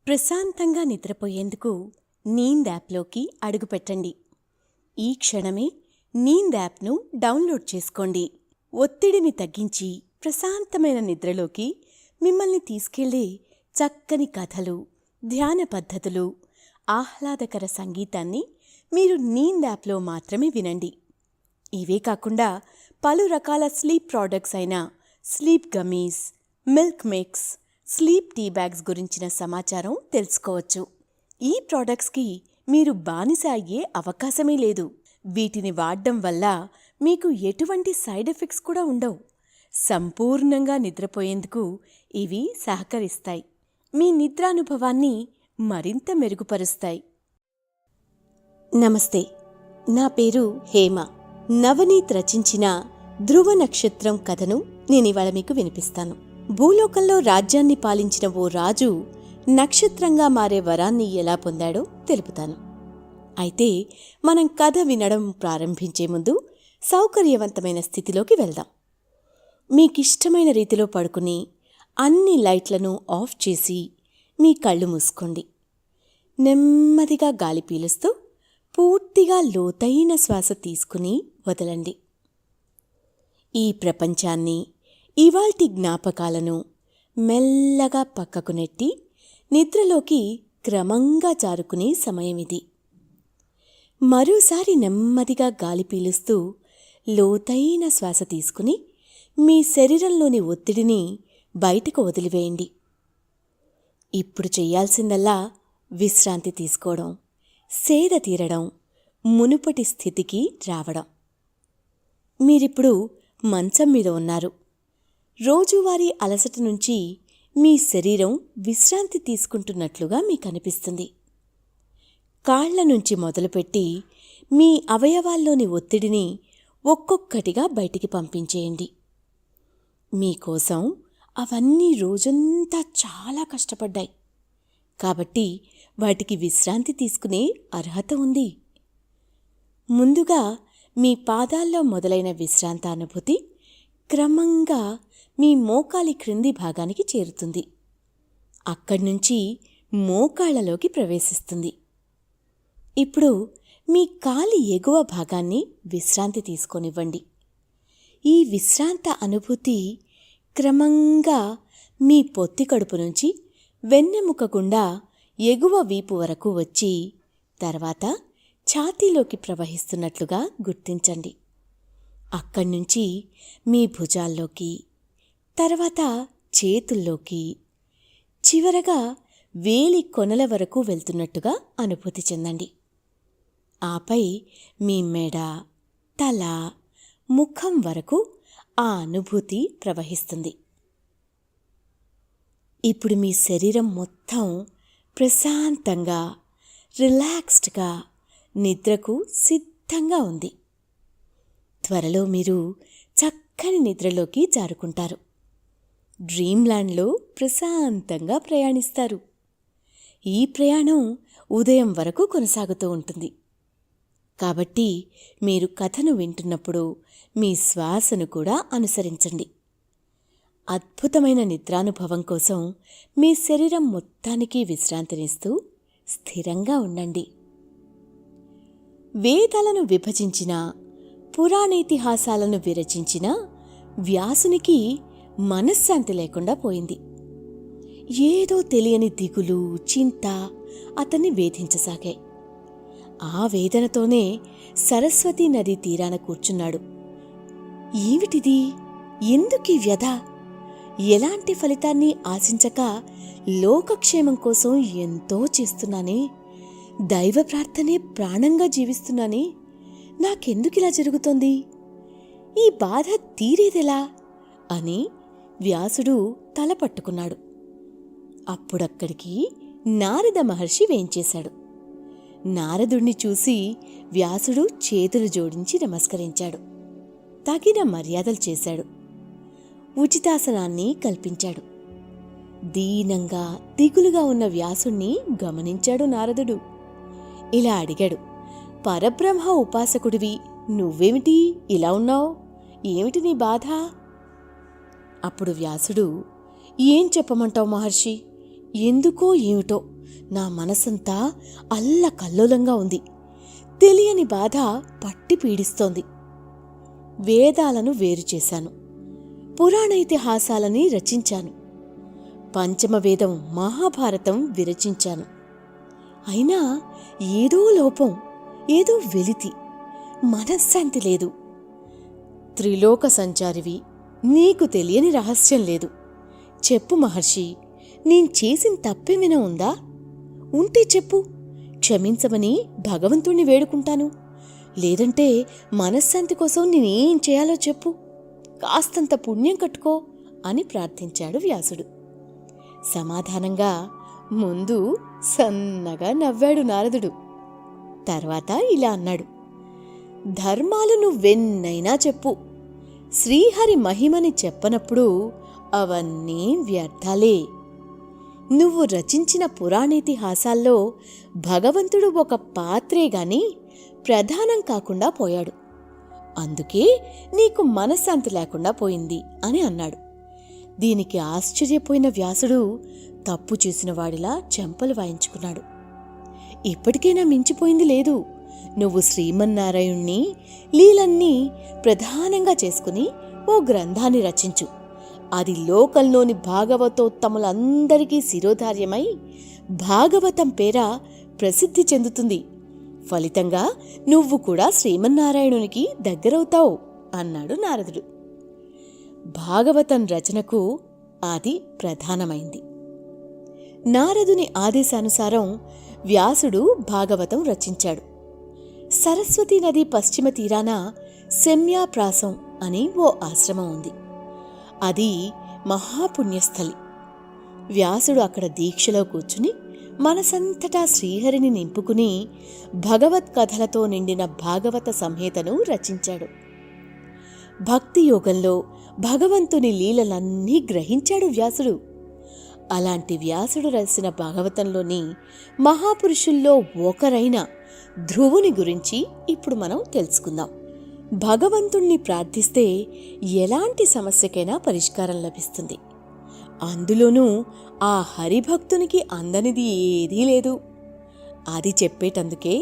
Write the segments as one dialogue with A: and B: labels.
A: ప్రశాంతంగా నిద్రపోయేందుకు నీంద్ యాప్లోకి అడుగుపెట్టండి. ఈ క్షణమే నీంద్ యాప్ను డౌన్లోడ్ చేసుకోండి. ఒత్తిడిని తగ్గించి ప్రశాంతమైన నిద్రలోకి మిమ్మల్ని తీసుకెళ్లే చక్కని కథలు, ధ్యాన పద్ధతులు, ఆహ్లాదకర సంగీతాన్ని మీరు నీంద్ యాప్లో మాత్రమే వినండి. ఇవే కాకుండా పలు రకాల స్లీప్ ప్రోడక్ట్స్ అయిన sleep gummies, milk mix, sleep tea bags గురించిన సమాచారం తెలుసుకోవచ్చు. ఈ ప్రోడక్ట్స్కి మీరు బానిస అయ్యే అవకాశమే లేదు. వీటిని వాడడం వల్ల మీకు ఎటువంటి సైడ్ ఎఫెక్ట్స్ కూడా ఉండవు. సంపూర్ణంగా నిద్రపోయేందుకు ఇవి సహకరిస్తాయి. మీ నిద్రానుభవాన్ని మరింత మెరుగుపరుస్తాయి. నమస్తే, నా పేరు హేమ. నవనీత్ రచించిన ధ్రువ నక్షత్రం కథను నేనివాళ మీకు వినిపిస్తాను. భూలోకంలో రాజ్యాన్ని పాలించిన ఓ రాజు నక్షత్రంగా మారే వరాన్ని ఎలా పొందాడో తెలుపుతాను. అయితే మనం కథ వినడం ప్రారంభించే ముందు సౌకర్యవంతమైన స్థితిలోకి వెళ్దాం. మీకిష్టమైన రీతిలో పడుకుని అన్ని లైట్లను ఆఫ్ చేసి మీ కళ్ళు మూసుకోండి. నెమ్మదిగా గాలి పీలుస్తూ పూర్తిగా లోతైన శ్వాస తీసుకుని వదలండి. ఈ ప్రపంచాన్ని, ఇవాల్టి జ్ఞాపకాలను మెల్లగా పక్కకు నెట్టి నిద్రలోకి క్రమంగా జారుకునే సమయమిది. మరోసారి నెమ్మదిగా గాలి పీలుస్తూ లోతైన శ్వాస తీసుకుని మీ శరీరంలోని ఒత్తిడిని బయటకు వదిలివేయండి. ఇప్పుడు చెయ్యాల్సిందల్లా విశ్రాంతి తీసుకోవడం, సేద తీరడం, మునుపటి స్థితికి రావడం. మీరిప్పుడు మంచం మీద ఉన్నారు. రోజువారీ అలసట నుంచి మీ శరీరం విశ్రాంతి తీసుకుంటున్నట్లుగా మీకు అనిపిస్తుంది. కాళ్ల నుంచి మొదలుపెట్టి మీ అవయవాల్లోని ఒత్తిడిని ఒక్కొక్కటిగా బయటికి పంపించేయండి. మీకోసం అవన్నీ రోజంతా చాలా కష్టపడ్డాయి కాబట్టి వాటికి విశ్రాంతి తీసుకునే అర్హత ఉంది. ముందుగా మీ పాదాల్లో మొదలైన విశ్రాంతానుభూతి క్రమంగా మీ మోకాలి క్రింది భాగానికి చేరుతుంది. అక్కడ్నుంచి మోకాళ్లలోకి ప్రవేశిస్తుంది. ఇప్పుడు మీ కాలి ఎగువ భాగాన్ని విశ్రాంతి తీసుకోనివ్వండి. ఈ విశ్రాంత అనుభూతి క్రమంగా మీ పొత్తి కడుపు నుంచి వెన్నెముక గుండా ఎగువ వీపు వరకు వచ్చి తర్వాత ఛాతీలోకి ప్రవహిస్తున్నట్లుగా గుర్తించండి. అక్కడ్నుంచి మీ భుజాల్లోకి, తర్వాత చేతుల్లోకి, చివరగా వేలి కొనల వరకు వెళ్తున్నట్టుగా అనుభూతి చెందండి. ఆపై మీ మెడ, తల, ముఖం వరకు ఆ అనుభూతి ప్రవహిస్తుంది. ఇప్పుడు మీ శరీరం మొత్తం ప్రశాంతంగా, రిలాక్స్డ్గా నిద్రకు సిద్ధంగా ఉంది. త్వరలో మీరు చక్కని నిద్రలోకి జారుకుంటారు. డ్రీమ్ల్యాండ్లో ప్రశాంతంగా ప్రయాణిస్తారు. ఈ ప్రయాణం ఉదయం వరకు కొనసాగుతూ ఉంటుంది. కాబట్టి మీరు కథను వింటున్నప్పుడు మీ శ్వాసను కూడా అనుసరించండి. అద్భుతమైన నిద్రానుభవం కోసం మీ శరీరం మొత్తానికి విశ్రాంతినిస్తూ స్థిరంగా ఉండండి. వేదాలను విభజించిన, పురాణేతిహాసాలను విరచించిన వ్యాసునికి మనశ్శాంతి లేకుండా పోయింది. ఏదో తెలియని దిగులు, చింత అతన్ని వేధించసాగాయి. ఆ వేదనతోనే సరస్వతీ నదీ తీరాన కూర్చున్నాడు. ఏమిటిది? ఎందుకీ వ్యధ? ఎలాంటి ఫలితాన్ని ఆశించక లోకక్షేమం కోసం ఎంతో చేస్తున్నానే, దైవ ప్రార్థనే ప్రాణంగా జీవిస్తున్నానే, నాకెందుకిలా జరుగుతోంది? ఈ బాధ తీరేదెలా అని వ్యాసుడు తల పట్టుకున్నాడు. అప్పుడక్కడికి నారద మహర్షి వేంచేశాడు. నారదుణ్ణి చూసి వ్యాసుడు చేతులు జోడించి నమస్కరించాడు. తగిన మర్యాదలు చేశాడు. ఉచితాసనాన్ని కల్పించాడు. దీనంగా, దిగులుగా ఉన్న వ్యాసుణ్ణి గమనించాడు నారదుడు. ఇలా అడిగాడు, పరబ్రహ్మ ఉపాసకుడివి నువ్వేమిటి ఇలా ఉన్నావు? ఏమిటి నీ బాధ? అప్పుడు వ్యాసుడు, ఏం చెప్పమంటావు మహర్షి, ఎందుకో ఏమిటో నా మనసంతా అల్లకల్లోలంగా ఉంది. తెలియని బాధ పట్టి పీడిస్తోంది. వేదాలను వేరుచేశాను, పురాణ ఇతిహాసాలని రచించాను, పంచమవేదం మహాభారతం విరచించాను. అయినా ఏదో లోపం, ఏదో వెలితి, మనశ్శాంతి లేదు. త్రిలోక సంచారివి, నీకు తెలియని రహస్యం లేదు. చెప్పు మహర్షి, నేను చేసిన తప్పేమైనా ఉందా? ఉంటే చెప్పు, క్షమించమని భగవంతుణ్ణి వేడుకుంటాను. లేదంటే మనశ్శాంతి కోసం నేనేం చేయాలో చెప్పు, కాస్తంత పుణ్యం కట్టుకో అని ప్రార్థించాడు వ్యాసుడు. సమాధానంగా ముందు సన్నగా నవ్వాడు నారదుడు. తర్వాత ఇలా అన్నాడు: ధర్మాలు నువ్వెన్నైనా చెప్పు, శ్రీహరి మహిమని చెప్పనప్పుడు అవన్నీ వ్యర్థాలే. నువ్వు రచించిన పురాణేతిహాసాల్లో భగవంతుడు ఒక పాత్రేగాని ప్రధానం కాకుండా పోయాడు. అందుకే నీకు మనశ్శాంతి లేకుండా పోయింది అని అన్నాడు. దీనికి ఆశ్చర్యపోయిన వ్యాసుడు తప్పు చేసిన వాడిలా చెంపలు వాయించుకున్నాడు. ఇప్పటికైనా మించిపోయింది లేదు. నువ్వు శ్రీమన్నారాయణ్ణి లీలన్నీ ప్రధానంగా చేసుకుని ఓ గ్రంథాన్ని రచించు. అది లోకంలోని భాగవతోత్తములందరికీ శిరోధార్యమై భాగవతం పేర ప్రసిద్ధి చెందుతుంది. ఫలితంగా నువ్వు కూడా శ్రీమన్నారాయణునికి దగ్గరవుతావు అన్నాడు నారదుడు. భాగవతం రచనకు అది ప్రధానమైంది. నారదుని ఆదేశానుసారం వ్యాసుడు భాగవతం రచించాడు. సరస్వతీ నది పశ్చిమ తీరాన శమ్యాప్రాసం అని ఓ ఆశ్రమం ఉంది. అది మహాపుణ్యస్థలి. వ్యాసుడు అక్కడ దీక్షలో కూర్చుని మనసంతటా శ్రీహరిని నింపుకుని భగవత్కథలతో నిండిన భాగవత సంహితను రచించాడు. భక్తి యోగంలో భగవంతుని లీలలన్నీ గ్రహించాడు వ్యాసుడు. అలాంటి వ్యాసుడు రాసిన భాగవతంలోని మహాపురుషుల్లో ఒకరైన ధ్రువుని గురించి ఇప్పుడు మనం తెలుసుకుందాం. భగవంతుణ్ణి ప్రార్థిస్తే ఎలాంటి సమస్యకైనా పరిష్కారం లభిస్తుంది. అందులోనూ ఆ హరిభక్తునికి అందనిది ఏదీ లేదు. అది చెప్పేటందుకే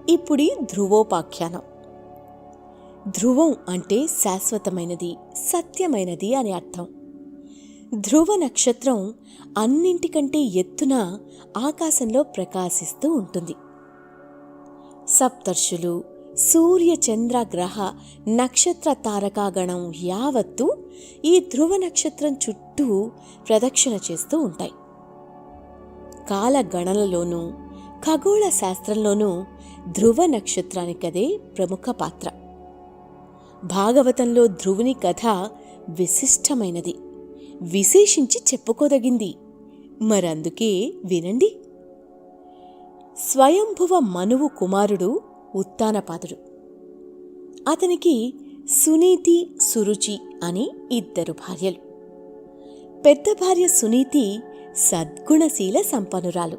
A: ఇప్పుడీ ధ్రువోపాఖ్యానం. ధ్రువం అంటే శాశ్వతమైనది, సత్యమైనది అని అర్థం. ధ్రువ నక్షత్రం అన్నింటికంటే ఎత్తున ఆకాశంలో ప్రకాశిస్తూ ఉంటుంది. సప్తర్షులు, సూర్య చంద్ర గ్రహ నక్షత్ర తారకాగణం యావత్తు ఈ ధ్రువ నక్షత్రం చుట్టూ ప్రదక్షిణ చేస్తూ ఉంటాయి. కాలగణనలోనూ ఖగోళ శాస్త్రంలోనూ ధ్రువ నక్షత్రానికదే ప్రముఖ పాత్ర. భాగవతంలో ధ్రువుని కథ విశిష్టమైనది, విశేషించి చెప్పుకోదగింది. మరందుకే వినండి. స్వయంభువ మనువు కుమారుడు ఉత్తానపాదుడు. అతనికి సునీతి, సురుచి అని ఇద్దరు భార్యలు. పెద్ద భార్య సునీతి సద్గుణశీల సంపన్నురాలు.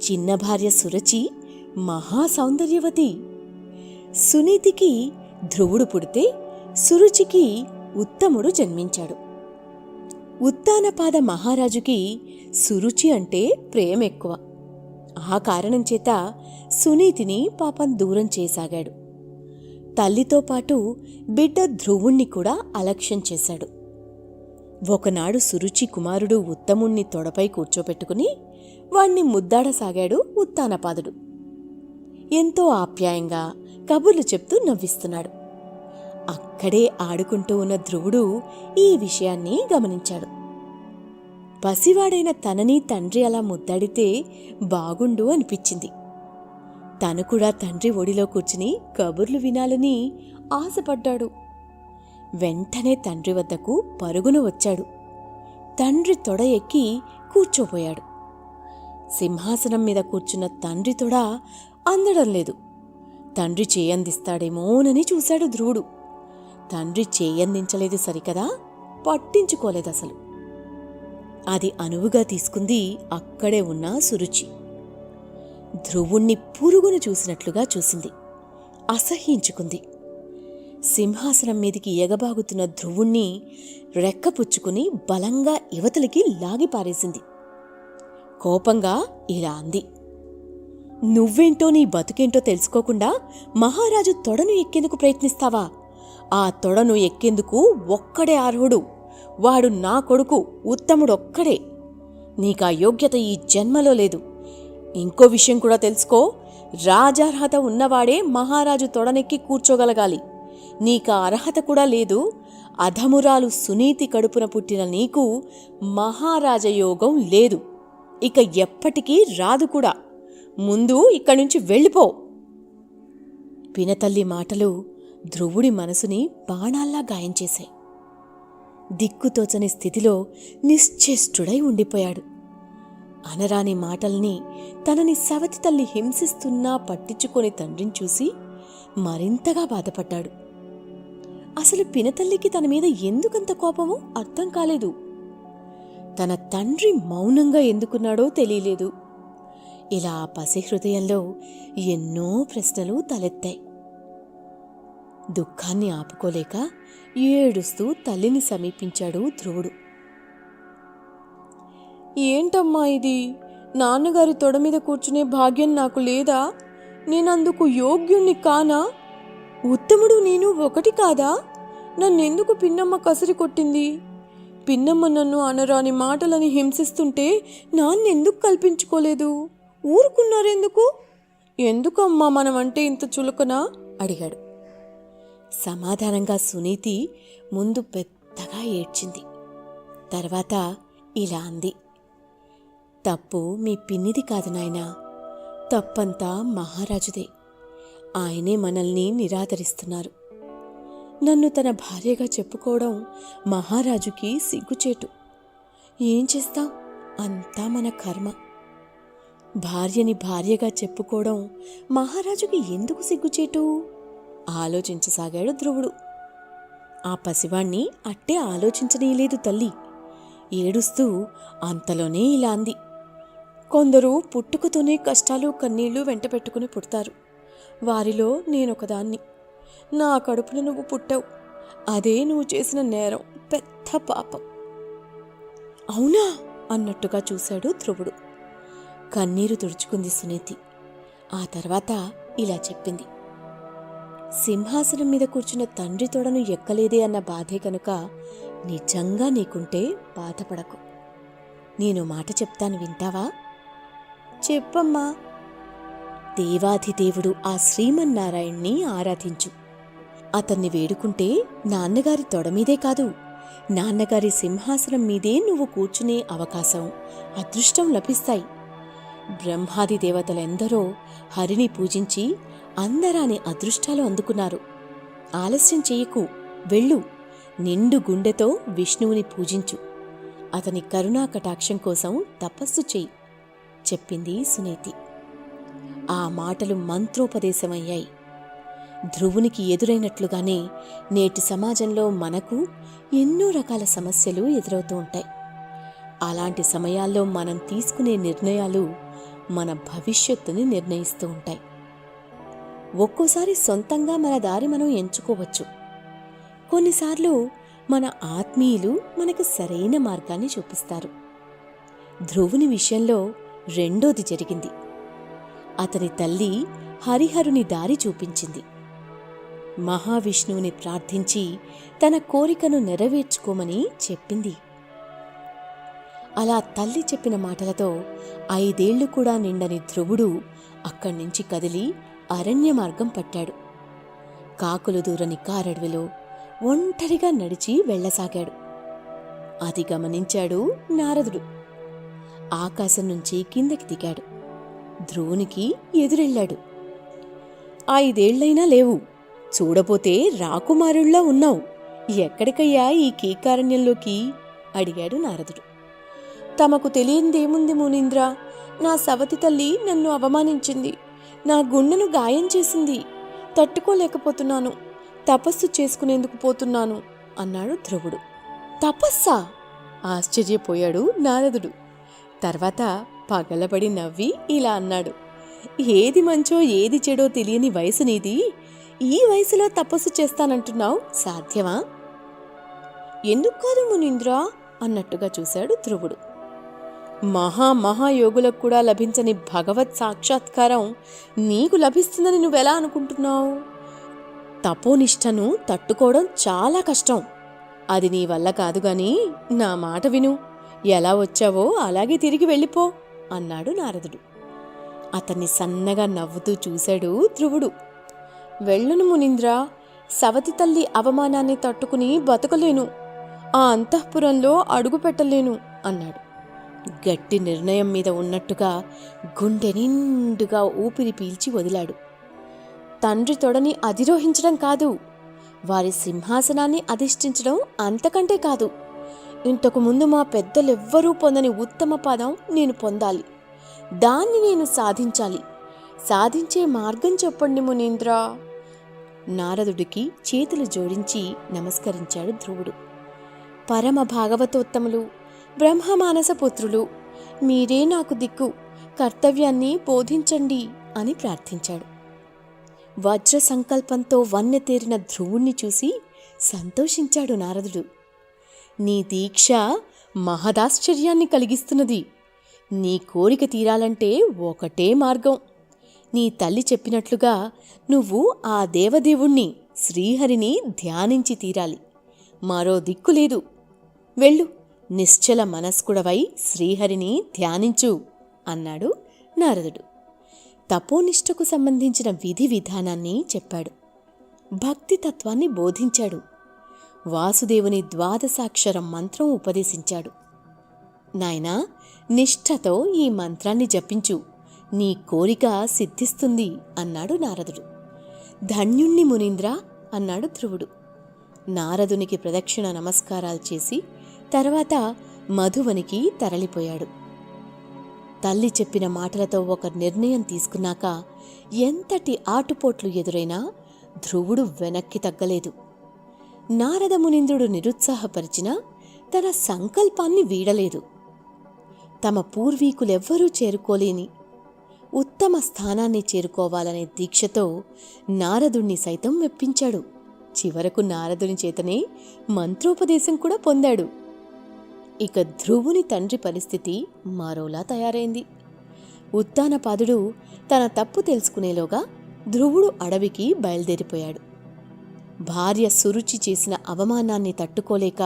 A: చిన్న భార్య సురుచి మహాసౌందర్యవతి. సునీతికి ధ్రువుడు పుడితే సురుచికి ఉత్తముడు జన్మించాడు. ఉత్తానపాద మహారాజుకి సురుచి అంటే ప్రేమ ఎక్కువ. ఆ కారణం చేత సునీతిని పాపం దూరం చేసాగాడు. తల్లితో పాటు బిడ్డ ధ్రువుణ్ణి కూడా అలక్ష్యం చేశాడు. ఒకనాడు సురుచి కుమారుడు ఉత్తముణ్ణి తొడపై కూర్చోపెట్టుకుని వాణ్ణి ముద్దాడసాగాడు ఉత్తానపాదుడు. ఎంతో ఆప్యాయంగా కబుర్లు చెప్తూ నవ్విస్తున్నాడు. అక్కడే ఆడుకుంటూ ఉన్న ధ్రువుడు ఈ విషయాన్ని గమనించాడు. పసివాడైన తనని తండ్రి అలా ముద్దాడితే బాగుండు అనిపించింది. తను కూడా తండ్రి ఒడిలో కూర్చుని కబుర్లు వినాలని ఆశపడ్డాడు. వెంటనే తండ్రి వద్దకు పరుగున వచ్చాడు. తండ్రి తొడ ఎక్కి కూర్చోపోయాడు. సింహాసనం మీద కూర్చున్న తండ్రి తొడ అందడం లేదు. తండ్రి చేయందిస్తాడేమోనని చూశాడు ధ్రువుడు. తండ్రి చేయందించలేదు సరికదా, పట్టించుకోలేదసలు. అది అనువుగా తీసుకుంది అక్కడే ఉన్న సురుచి. ధ్రువుణ్ణి పురుగును చూసినట్లుగా చూసింది. అసహ్యించుకుంది. సింహాసనం మీదికి ఎగబాగుతున్న ధ్రువుణ్ణి రెక్కపుచ్చుకుని బలంగా యువతలికి లాగిపారేసింది. కోపంగా ఇలా అంది. నువ్వేంటో నీ బతుకేంటో తెలుసుకోకుండా మహారాజు తొడను ఎక్కేందుకు ప్రయత్నిస్తావా? ఆ తొడను ఎక్కేందుకు ఒక్కడే అర్హుడు. వాడు నా కొడుకు ఉత్తముడొక్కడే. నీకా యోగ్యత ఈ జన్మలో లేదు. ఇంకో విషయం కూడా తెలుసుకో, రాజార్హత ఉన్నవాడే మహారాజు తొడనెక్కి కూర్చోగలగాలి. నీకా అర్హత కూడా లేదు. అధమురాలు సునీతి కడుపున పుట్టిన నీకు మహారాజయోగం లేదు. ఇక ఎప్పటికీ రాదు కూడా. ముందు ఇక్కడ్నుంచి వెళ్ళిపో. పినతల్లి మాటలు ధ్రువుడి మనసుని బాణాల్లా గాయం చేశాయి. దిక్కుతోచని స్థితిలో నిశ్చేష్టుడై ఉండిపోయాడు. అనరాని మాటల్ని, తనని సవతి తల్లి హింసిస్తున్నా పట్టించుకొని తండ్రిని చూసి మరింతగా బాధపడ్డాడు. అసలు పినతల్లికి తన మీద ఎందుకంత కోపమో అర్థం కాలేదు. తన తండ్రి మౌనంగా ఎందుకున్నాడో తెలియలేదు. ఇలా పసిహృదయంలో ఎన్నో ప్రశ్నలు తలెత్తాయి. దుఃఖాన్ని ఆపుకోలేక ఏడుస్తూ తల్లిని సమీపించాడు ధ్రువుడు. ఏంటమ్మా ఇది? నాన్నగారి తొడ మీద కూర్చునే భాగ్యం నాకు లేదా? నేనందుకు యోగ్యుణ్ణి కానా? ఉత్తముడు నేను ఒకటి కాదా? నన్నెందుకు పిన్నమ్మ కసిరి కొట్టింది? పిన్నమ్మ నన్ను అనరాని మాటలని హింసిస్తుంటే నాన్నెందుకు కల్పించుకోలేదు? ఊరుకున్నారెందుకు? ఎందుకమ్మా మనమంటే ఇంత చులకనా? అడిగాడు. సమాధానంగా సునీతి ముందు పెద్దగా ఏడ్చింది. తర్వాత ఇలా అంది. తప్పు మీ పిన్నిది కాదు నాయనా, తప్పంతా మహారాజుదే. ఆయనే మనల్ని నిరాదరిస్తున్నారు. నన్ను తన భార్యగా చెప్పుకోవడం మహారాజుకి సిగ్గుచేటు. ఏం చేస్తాం, అంతా మన కర్మ. భార్యని భార్యగా చెప్పుకోవడం మహారాజుకి ఎందుకు సిగ్గుచేటు? ఆలోచించసాగాడు ధ్రువుడు. ఆ పసివాణ్ణి అట్టే ఆలోచించనీయలేదు తల్లి. ఏడుస్తూ అంతలోనే ఇలా అంది. కొందరు పుట్టుకతోనే కష్టాలు కన్నీళ్లు వెంటపెట్టుకుని పుడతారు. వారిలో నేనొకదాన్ని. నా కడుపున నువ్వు పుట్టావు. అదే నువ్వు చేసిన నేరం, పెద్ద పాపం. అవునా అన్నట్టుగా చూశాడు ధ్రువుడు. కన్నీరు తుడుచుకుంది సునీతి. ఆ తర్వాత ఇలా చెప్పింది. సింహాసనం మీద కూర్చున్న తండ్రి తొడను ఎక్కలేదే అన్న బాధే కనుక నిజంగా నీకుంటే బాధపడకు. నేను మాట చెప్తాను, వింటావా? చెప్పమ్మా. దేవాధిదేవుడు ఆ శ్రీమన్నారాయణ్ణి ఆరాధించు. అతన్ని వేడుకుంటే నాన్నగారి తొడమీదే కాదు, నాన్నగారి సింహాసనం మీదే నువ్వు కూర్చునే అవకాశం, అదృష్టం లభిస్తాయి. బ్రహ్మాది దేవతలెందరో హరిని పూజించి అందరాని అదృష్టాలు అందుకున్నారు. ఆలస్యం చెయ్యకు, వెళ్ళు. నిండు గుండెతో విష్ణువుని పూజించు. అతని కరుణా కటాక్షం కోసం తపస్సు చెయ్యి చెప్పింది సునీతి. ఆ మాటలు మంత్రోపదేశమయ్యాయి. ధ్రువునికి ఎదురైనట్లుగానే నేటి సమాజంలో మనకు ఎన్నో రకాల సమస్యలు ఎదురవుతూ ఉంటాయి. అలాంటి సమయాల్లో మనం తీసుకునే నిర్ణయాలు మన భవిష్యత్తుని నిర్ణయిస్తూ ఉంటాయి. ఒక్కోసారి సొంతంగా మన దారి మనం ఎంచుకోవచ్చు. కొన్నిసార్లు మన ఆత్మీయులు మనకు సరైన మార్గాన్ని చూపిస్తారు. ధ్రువుని విషయంలో రెండోది జరిగింది. అతని తల్లి హరిహరుని దారి చూపించింది. మహావిష్ణువుని ప్రార్థించి తన కోరికను నెరవేర్చుకోమని చెప్పింది. అలా తల్లి చెప్పిన మాటలతో 5 ఏళ్లు కూడా నిండని ధ్రువుడు అక్కడ్నుంచి కదిలి అరణ్య మార్గం పట్టాడు. కాకులు దూరని కారడవిలో ఒంటరిగా నడిచి వెళ్లసాగాడు. అది గమనించాడు నారదుడు. ఆకాశం నుంచి కిందకి దిగాడు. ధ్రువునికి ఎదురెళ్లాడు. 5 ఏళ్లైనా లేవు, చూడపోతే రాకుమారుళ్లా ఉన్నావు. ఎక్కడికయ్యా ఈ కీకారణ్యంలోకి? అడిగాడు నారదుడు. తమకు తెలియందేముంది మునీంద్ర, నా సవతి తల్లి నన్ను అవమానించింది, నా గుండెను గాయం చేసింది, తట్టుకోలేకపోతున్నాను, తపస్సు చేసుకునేందుకు పోతున్నాను అన్నాడు ధ్రువుడు. తపస్సా? ఆశ్చర్యపోయాడు నారదుడు. తర్వాత పగలబడి నవ్వి ఇలా అన్నాడు. ఏది మంచో ఏది చెడో తెలియని వయసు నీది. ఈ వయసులో తపస్సు చేస్తానంటున్నావు, సాధ్యమా? ఎందుకు కాదు మునీంద్ర అన్నట్టుగా చూశాడు ధ్రువుడు. మహాయోగులకు కూడా లభించని భగవత్ సాక్షాత్కారం నీకు లభిస్తుందని నువ్వెలా అనుకుంటున్నావు? తపోనిష్టను తట్టుకోవడం చాలా కష్టం. అది నీ వల్ల కాదు గాని నా మాట విను. ఎలా వచ్చావో అలాగే తిరిగి వెళ్ళిపో అన్నాడు నారదుడు. అతన్ని సన్నగా నవ్వుతూ చూశాడు ధ్రువుడు. వెళ్ళును మునీంద్ర, సవతి తల్లి అవమానాన్ని తట్టుకుని బతకలేను, ఆ అంతఃపురంలో అడుగు పెట్టలేను అన్నాడు. గట్టి నిర్ణయం మీద ఉన్నట్టుగా గుండె నిండుగా ఊపిరి పీల్చి వదిలాడు. తండ్రి తొడని అధిరోహించడం కాదు, వారి సింహాసనాన్ని అధిష్ఠించడం అంతకంటే కాదు. ఇంతకు ముందు మా పెద్దలెవ్వరూ పొందని ఉత్తమ పదం నేను పొందాలి. దాన్ని నేను సాధించాలి. సాధించే మార్గం చెప్పండి మునీంద్ర. నారదుడికి చేతులు జోడించి నమస్కరించాడు ధ్రువుడు. పరమ భాగవతోత్తములు, బ్రహ్మమానస పుత్రులు, మీరే నాకు దిక్కు, కర్తవ్యాన్ని బోధించండి అని ప్రార్థించాడు. వజ్ర సంకల్పంతో వన్నెతేరిన ధ్రువుణ్ణి చూసి సంతోషించాడు నారదుడు. నీ దీక్ష మహదాశ్చర్యాన్ని కలిగిస్తున్నది. నీ కోరిక తీరాలంటే ఒకటే మార్గం. నీ తల్లి చెప్పినట్లుగా నువ్వు ఆ దేవదేవుణ్ణి శ్రీహరిని ధ్యానించి తీరాలి. మరో దిక్కులేదు. వెళ్ళు, నిశ్చల మనస్కుడవై శ్రీహరిని ధ్యానించు అన్నాడు నారదుడు. తపోనిష్టకు సంబంధించిన విధి విధానాన్ని చెప్పాడు. భక్తి తత్వాన్ని బోధించాడు. వాసుదేవుని ద్వాదశాక్షరం మంత్రం ఉపదేశించాడు. నాయనా, నిష్ఠతో ఈ మంత్రాన్ని జపించు, నీ కోరిక సిద్ధిస్తుంది అన్నాడు నారదుడు. ధన్యుణ్ణి మునీంద్ర అన్నాడు ధ్రువుడు. నారదునికి ప్రదక్షిణ నమస్కారాలు చేసి తర్వాత మధువనికి తరలిపోయాడు. తల్లి చెప్పిన మాటలతో ఒక నిర్ణయం తీసుకున్నాక ఎంతటి ఆటుపోట్లు ఎదురైనా ధ్రువుడు వెనక్కి తగ్గలేదు. నారద మునీంద్రుడు నిరుత్సాహపరిచినా తన సంకల్పాన్ని వీడలేదు. తమ పూర్వీకులెవ్వరూ చేరుకోలేని ఉత్తమ స్థానాన్ని చేరుకోవాలనే దీక్షతో నారదుణ్ణి సైతం మెప్పించాడు. చివరకు నారదుని చేతనే మంత్రోపదేశం కూడా పొందాడు. ఇక ధ్రువుని తండ్రి పరిస్థితి మరోలా తయారైంది. ఉత్తానపాదుడు తన తప్పు తెలుసుకునేలోగా ధ్రువుడు అడవికి బయలుదేరిపోయాడు. భార్య సురుచి చేసిన అవమానాన్ని తట్టుకోలేక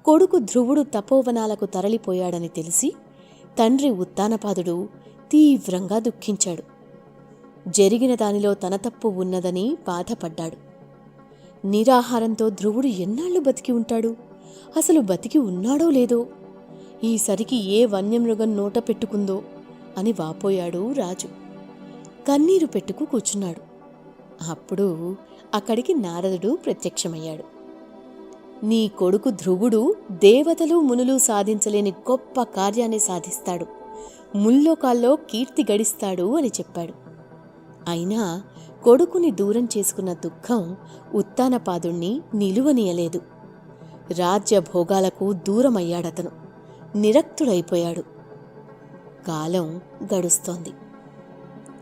A: కొడుకు ధ్రువుడు తపోవనాలకు తరలిపోయాడని తెలిసి తండ్రి ఉత్తానపాదుడు తీవ్రంగా దుఃఖించాడు. జరిగిన దానిలో తన తప్పు ఉన్నదని బాధపడ్డాడు. నిరాహారంతో ధ్రువుడు ఎన్నాళ్లు బతికి ఉంటాడు? అసలు బతికి ఉన్నాడో లేదో? ఈసరికి ఏ వన్యమృగం నోట పెట్టుకుందో అని వాపోయాడు రాజు. కన్నీరు పెట్టుకు కూర్చున్నాడు. అప్పుడు అక్కడికి నారదుడు ప్రత్యక్షమయ్యాడు. నీ కొడుకు ధ్రువుడు దేవతలు మునులు సాధించలేని గొప్ప కార్యాన్ని సాధిస్తాడు, ముల్లోకాల్లో కీర్తి గడిస్తాడు అని చెప్పాడు. అయినా కొడుకుని దూరం చేసుకున్న దుఃఖం ఉత్తానపాదుణ్ణి నిలువనీయలేదు. రాజ్యభోగాలకు దూరమయ్యాడతను. నిరక్తుడైపోయాడు. కాలం గడుస్తోంది.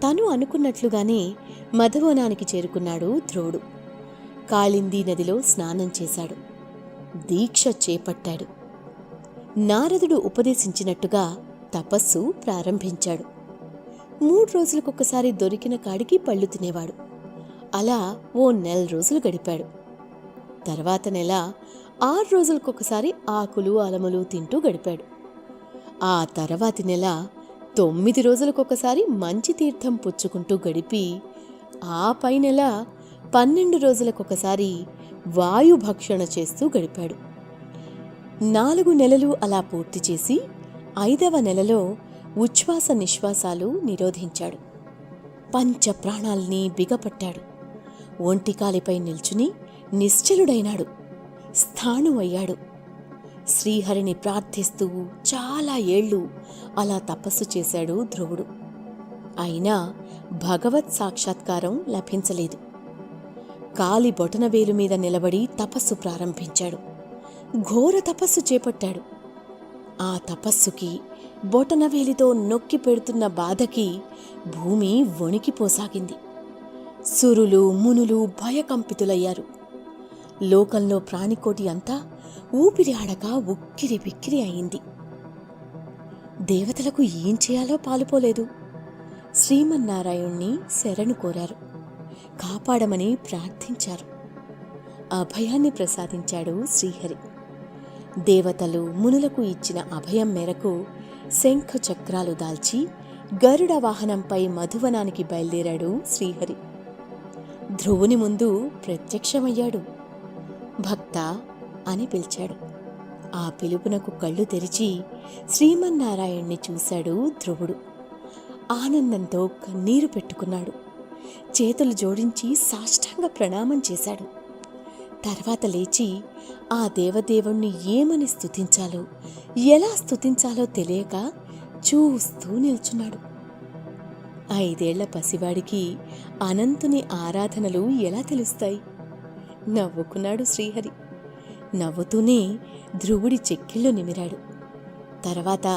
A: తను అనుకున్నట్లుగానే మధువనానికి చేరుకున్నాడు ధ్రువుడు. కాళిందీ నదిలో స్నానం చేశాడు. దీక్ష చేపట్టాడు. నారదుడు ఉపదేశించినట్టుగా తపస్సు ప్రారంభించాడు. 3 రోజులకొకసారి దొరికిన కాడికి పళ్ళు తినేవాడు. అలా ఓ 1 నెల రోజులు గడిపాడు. తర్వాత నెల 6 రోజులకొకసారి ఆకులు అలములు తింటూ గడిపాడు. ఆ తర్వాతి నెల 9 రోజులకొకసారి మంచి తీర్థం పుచ్చుకుంటూ గడిపి ఆ పై నెల 12 రోజులకొకసారి వాయుభక్షణ చేస్తూ గడిపాడు. 4 నెలలు అలా పూర్తి చేసి 5వ నెలలో ఉచ్ఛ్వాస నిశ్వాసాలు నిరోధించాడు. పంచప్రాణాల్ని బిగపట్టాడు. ఒంటికాలిపై నిల్చుని నిశ్చలుడైనాడు. స్థాణువయ్యాడు. శ్రీహరిని ప్రార్థిస్తూ చాలా ఏళ్ళు అలా తపస్సు చేశాడు ధ్రువుడు. అయినా భగవత్ సాక్షాత్కారం లభించలేదు. కాలి బొటనవేలు మీద నిలబడి తపస్సు ప్రారంభించాడు. ఘోర తపస్సు చేపట్టాడు. ఆ తపస్సుకి, బొటనవేలితో నొక్కి పెడుతున్న బాధకి భూమి వణికిపోసాగింది. సురులు మునులు భయకంపితులయ్యారు. లోకంలో ప్రాణికోటి అంతా ఊపిరి ఆడక ఉక్కిరి బిక్కిరి అయింది. దేవతలకు ఏం చేయాలో పాలుపోలేదు. శ్రీమన్నారాయణ్ణి శరణు కోరారు, కాపాడమని ప్రార్థించారు. అభయాన్ని ప్రసాదించాడు శ్రీహరి. దేవతలు మునులకు ఇచ్చిన అభయం మేరకు శంఖ చక్రాలు దాల్చి గరుడ వాహనంపై మధువనానికి బయలుదేరాడు శ్రీహరి. ధ్రువుని ముందు ప్రత్యక్షమయ్యాడు. భక్త అని పిలిచాడు. ఆ పిలుపునకు కళ్ళు తెరిచి శ్రీమన్నారాయణ్ణి చూశాడు ధ్రువుడు. ఆనందంతో కన్నీరు పెట్టుకున్నాడు. చేతులు జోడించి సాష్టాంగ ప్రణామం చేశాడు. తర్వాత లేచి ఆ దేవదేవుణ్ణి ఏమని స్తుతించాలో, ఎలా స్తుతించాలో తెలియక చూస్తూ నిల్చున్నాడు. 5 ఏళ్ల పసివాడికి అనంతుని ఆరాధనలు ఎలా తెలుస్తాయి? నవ్వుకున్నాడు శ్రీహరి. నవ్వుతూనే ధ్రువుడి చెక్కిళ్ళు నిమిరాడు. తర్వాత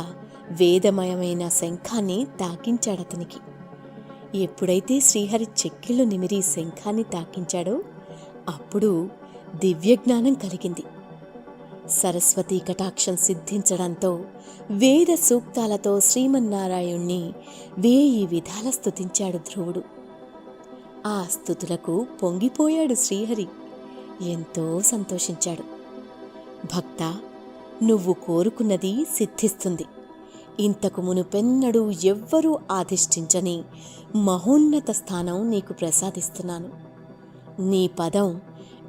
A: వేదమయమైన శంఖాన్ని తాకించాడతనికి. ఎప్పుడైతే శ్రీహరి చెక్కిళ్ళు నిమిరి శంఖాన్ని తాకించాడో అప్పుడు దివ్యజ్ఞానం కలిగింది. సరస్వతీ కటాక్షం సిద్ధించడంతో వేద సూక్తాలతో శ్రీమన్నారాయణ్ణి 1000 విధాల స్తుతించాడు ధ్రువుడు. ఆ స్తుతులకు పొంగిపోయాడు శ్రీహరి. ఎంతో సంతోషించాడు. భక్తా, నువ్వు కోరుకున్నది సిద్ధిస్తుంది. ఇంతకు మునుపెన్నడూ ఎవ్వరూ ఆధిష్ఠించని మహోన్నత స్థానం నీకు ప్రసాదిస్తున్నాను. నీ పదం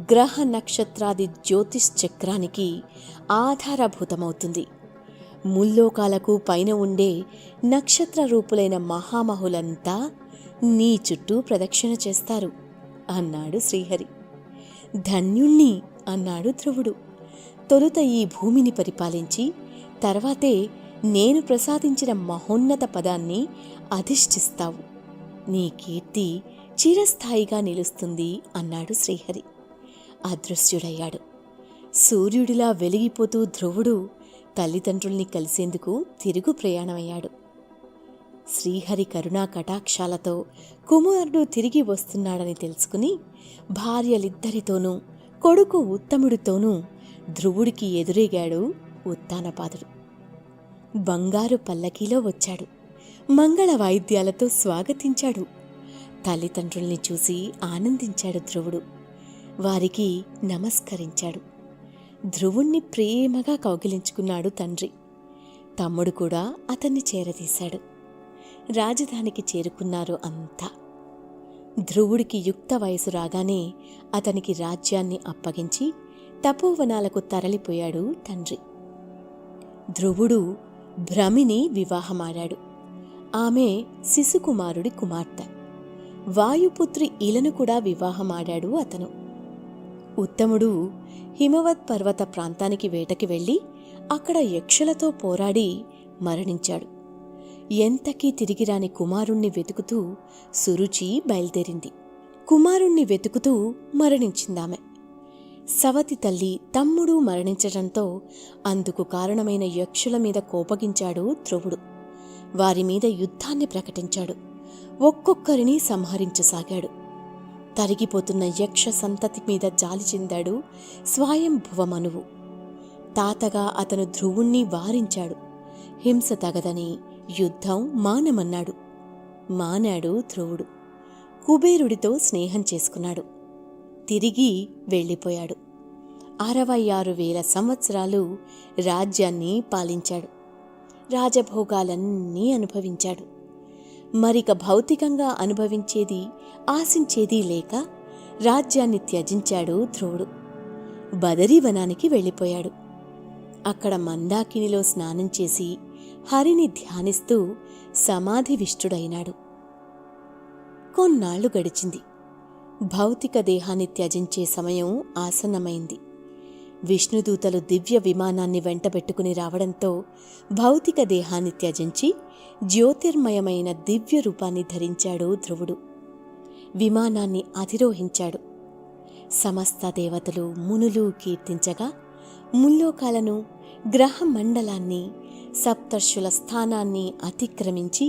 A: గ్రహ నక్షత్రాది జ్యోతిశ్చక్రానికి ఆధారభూతమవుతుంది. ముల్లోకాలకు పైన ఉండే నక్షత్ర రూపులైన మహామహులంతా నీ చుట్టూ ప్రదక్షిణ చేస్తారు అన్నాడు శ్రీహరి. ధన్యుణ్ణి అన్నాడు ధ్రువుడు. తొలుత ఈ భూమిని పరిపాలించి తర్వాతే నేను ప్రసాదించిన మహోన్నత పదాన్ని అధిష్ఠిస్తావు. నీ కీర్తి చిరస్థాయిగా నిలుస్తుంది అన్నాడు శ్రీహరి. అదృశ్యుడయ్యాడు. సూర్యుడిలా వెలిగిపోతూ ధ్రువుడు తల్లిదండ్రుల్ని కలిసేందుకు తిరుగు ప్రయాణమయ్యాడు. శ్రీహరి కరుణా కటాక్షాలతో కుమారుడు తిరిగి వస్తున్నాడని తెలుసుకుని భార్యలిద్దరితోనూ కొడుకు ఉత్తముడితోనూ ధ్రువుడికి ఎదురేగాడు ఉత్తానపాదుడు. బంగారు పల్లకీలో వచ్చాడు. మంగళ వాయిద్యాలతో స్వాగతించాడు. తల్లిదండ్రుల్ని చూసి ఆనందించాడు ధ్రువుడు. వారికి నమస్కరించాడు. ధ్రువుణ్ణి ప్రేమగా కౌగిలించుకున్నాడు తండ్రి. తమ్ముడు కూడా అతన్ని చేరదీశాడు. రాజధానికి చేరుకున్నారు అంతా. ధ్రువుడికి యుక్త వయసు రాగానే అతనికి రాజ్యాన్ని అప్పగించి తపోవనాలకు తరలిపోయాడు తండ్రి. ధ్రువుడు భ్రమిని వివాహమాడాడు. ఆమె శిశుకుమారుడి కుమార్తె. వాయుపుత్రి ఇలను కూడా వివాహమాడాడు అతను. ఉత్తముడు హిమవత్ పర్వత ప్రాంతానికి వేటకి వెళ్ళి అక్కడ యక్షులతో పోరాడి మరణించాడు. ఎంతకీ తిరిగిరాని కుమారుణ్ణి వెతుకుతూ సురుచి బయలుదేరింది. కుమారుణ్ణి వెతుకుతూ మరణించిందామె. సవతి తల్లి తమ్ముడు మరణించటంతో అందుకు కారణమైన యక్షుల మీద కోపగించాడు ధ్రువుడు. వారిమీద యుద్ధాన్ని ప్రకటించాడు. ఒక్కొక్కరిని సంహరించసాగాడు. తరిగిపోతున్న యక్ష సంతతి మీద జాలి చెందాడు స్వయంభువ మనువు. తాతగా అతను ధ్రువుణ్ణి వారించాడు. హింస తగదని యుద్ధం మానమన్నాడు. మానాడు ధ్రువుడు. కుబేరుడితో స్నేహం చేసుకున్నాడు. తిరిగి వెళ్ళిపోయాడు. 66,000 సంవత్సరాలు రాజ్యాన్ని పాలించాడు. రాజభోగాలన్నీ అనుభవించాడు. మరిక భౌతికంగా అనుభవించేది ఆశించేదీ లేక రాజ్యాన్ని త్యజించాడు ధ్రువుడు. బదరీవనానికి వెళ్ళిపోయాడు. అక్కడ మందాకినిలో స్నానం చేసి హరిని ధ్యానిస్తూ సమాధివిష్టుడైనాడు. కొన్నాళ్లు గడిచింది. భౌతిక దేహాన్ని త్యజించే సమయం ఆసన్నమైంది. విష్ణుదూతలు దివ్య విమానాన్ని వెంటబెట్టుకుని రావడంతో భౌతిక దేహాన్ని త్యజించి జ్యోతిర్మయమైన దివ్య రూపాన్ని ధరించాడు ధ్రువుడు. విమానాన్ని అధిరోహించాడు. సమస్త దేవతలు మునులు కీర్తించగా ముల్లోకాలను, గ్రహమండలాన్ని, సప్తర్షుల స్థానాన్ని అతిక్రమించి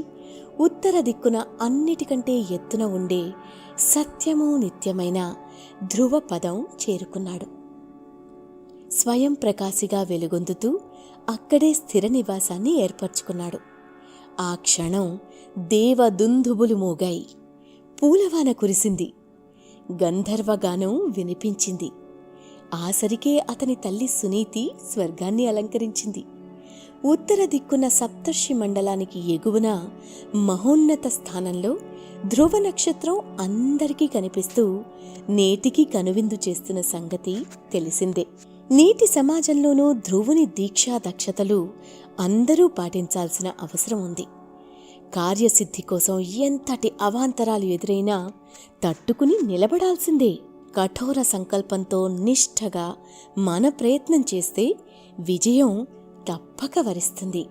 A: ఉత్తర దిక్కున అన్నిటికంటే ఎత్తున ఉండే సత్యము నిత్యమైన ధ్రువపదం చేరుకున్నాడు. స్వయం ప్రకాశిగా వెలుగొందుతూ అక్కడే స్థిర నివాసాన్ని ఏర్పరచుకున్నాడు. ఆ క్షణం దేవదుందుబులు మోగాయి, పూలవాన కురిసింది, గంధర్వగానం వినిపించింది. ఆసరికే అతని తల్లి సునీతి స్వర్గాన్ని అలంకరించింది. ఉత్తర దిక్కున సప్తర్షి మండలానికి ఎగువన మహోన్నత స్థానంలో ధ్రువ నక్షత్రం అందరికీ కనిపిస్తూ నేటికి కనువిందు చేస్తున్న సంగతి తెలిసిందే. నేటి సమాజంలోనూ ధ్రువుని దీక్షా దక్షతలు అందరూ పాటించాల్సిన అవసరం ఉంది. కార్యసిద్ధి కోసం ఎంతటి అవాంతరాలు ఎదురైనా తట్టుకుని నిలబడాల్సిందే. కఠోర సంకల్పంతో నిష్ఠగా మన ప్రయత్నం చేస్తే విజయం తప్పక వరిస్తుంది.